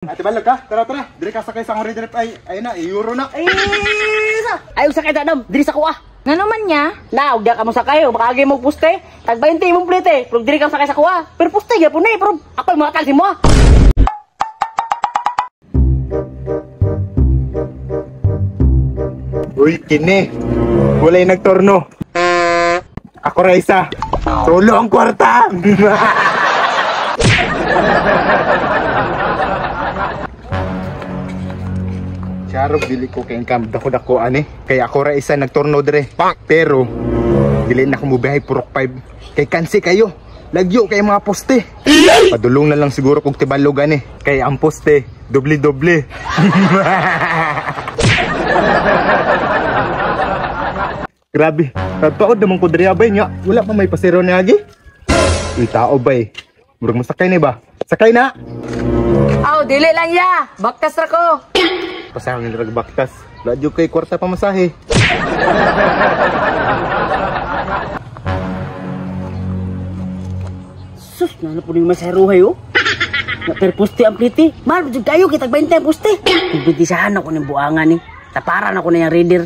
Ate Balog ka? Tara, tara. Diri ka sakay sa akong redirect ay, ayun na, euro na. Ay, ayaw sakay tanam, diri sa kuha. Nga naman niya? Na, ugda ka mo sakay, makagay mo puste. Tag 20 mong plite, pero diri ka sakay sa kuha. Pero puste, yapon na pero ako yung mga talsi mo. Uy, kini. Walay nagtorno. Ako ra isa. Solo ang kwarta. Charog dili ko kay income dako-dako ani. Kaya ako ra isa nagtorno dire. Pero dili na ko mobiyahe purok 5. Kay kansi kayo. Lagyo kay mga poste. Padulong na lang siguro kog tibalog ani. Kay ang poste doble-doble. Grabe, tagpaod naman ko diri abay nya. Wala pa may pasero ni agi. Uy, tao bay. Murag masakay ni ba? Sakay na. Aw, dili lang ya. Baktas ra ko. Pasahang ni rag baktas. Radyo kay kwarta pamasahe. Sus, na po ning masaruhay oh. Na per puste ang pliti. Mal jud kayo kita 20 ang puste. Ibitisahan ako ning buangan ni. Taparan ako na yung reader.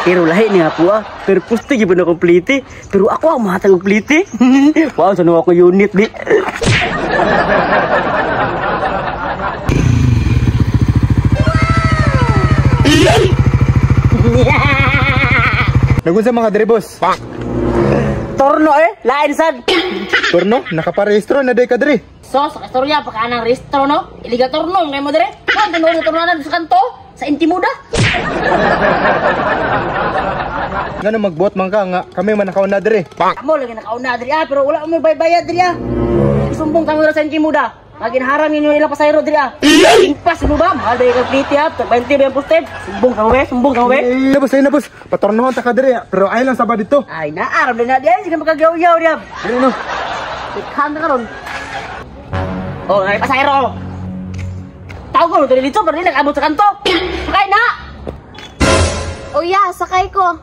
Pero lahi niya po ah. Pero puste gyud na complete. Pero ako ang mahatag og pliti. Wow, sano ako unit di. Nagun sa mga diri boss. Torno lain sad. Torno, nakaparehistro na day ka diri. So, sa kastorya, pagkaanang restro, no? Iliga torno, ngayon mo dire. Kung tinuro tornanan sa kanto, sa Intimuda. Ngano magbuot man ka nga kami man nakauna diri. Amo lagi nakauna diri pero wala mo bayad diri Sumbong kamo sa Intimuda. Lagi harang ninyo ila pasayro diri Impas mo ba? Mahal day ka pliti 20 ba yung posted? Sumbong kamo be. Boss, ay na boss. Patornohon ta ka diri pero ay lang sa ba dito. Ay naaram na diyan sige magagaw-yaw diyan. Diri no. Ikhan ka ron. Oh, ay pasayro. Tao ko diri dito pero nag-abot sa kanto. Sakay na. O ya, sakay ko.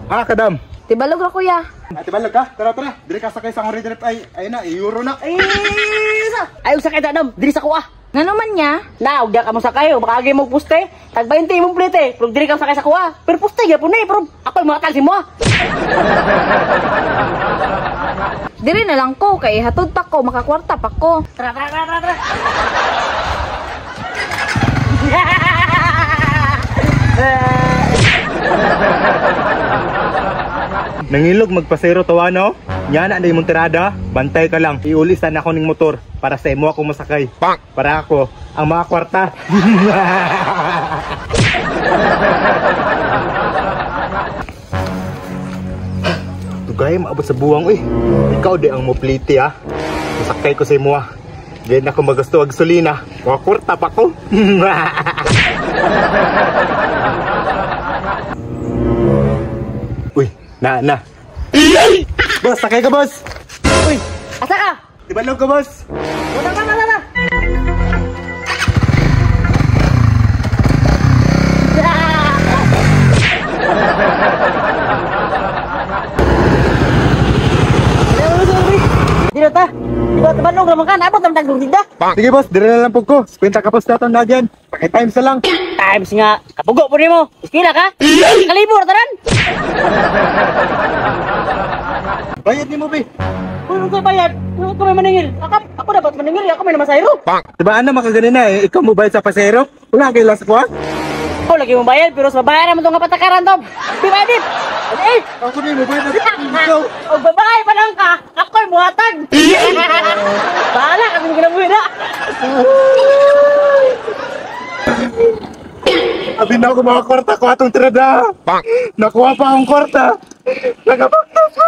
Kadam. Tibalog ra kuya. Ate Balog ka? Tara, tara. Diri ka sakay sa akong redirect ay, ayun na, euro na. Ay, ayaw sakay tanam, diri sa kuha. Nga naman niya? Na, ugda ka mo sakay, makagay mo puste. Tag 20 mong plite, pero diri ka sakay sa kuha. Pero puste yapon na pero ako yung mga talsi mo. Diri na lang ko, kay hatod pa ko, makakwarta pa ko. Tara, tara, tara, tara, tara. Nangilog magpasero tawano. Nya na day mong tirada. Bantay ka lang. Iulisan ako ning motor para sa imo ako masakay. Para ako ang mga kwarta. Tugay maabot sa buwang Ikaw di ang mopliti Masakay ko sa imo Diyan ako magasto og gasolina. Mga kwarta pa ko. Uy, na. Boss, sakay ka boss. Uy, asa ka? Tibalog ka boss. Tara. Dito ta. Diba tabanog naman ka, abot naman tagong tinda. Sige boss, dire na lang po ko. 50 kapos naton na dyan. Pakay times na lang. Times nga, kapugo po nimo. Iskila ka? Kalibur tanan. Bayad ni mo be. Ano ka bayad? Ako may maningil. Ako dapat maningil, ako may namasayro. Diba ana makaganina ikaw mo bayad sa pasero? Wala kayo lang sa kuha? Ako lagi mo bayad, pero sa babayaran mo itong kapatakaran to. Di ba, Edith? Ako na mo bayad na ikaw. O babae pa lang ka, ako'y buhatag. Bahala ka kung ginabuhin na. Abi na ako mga kwarta ko atong tirada. Nakuha pa akong kwarta. Nagabaktas ko.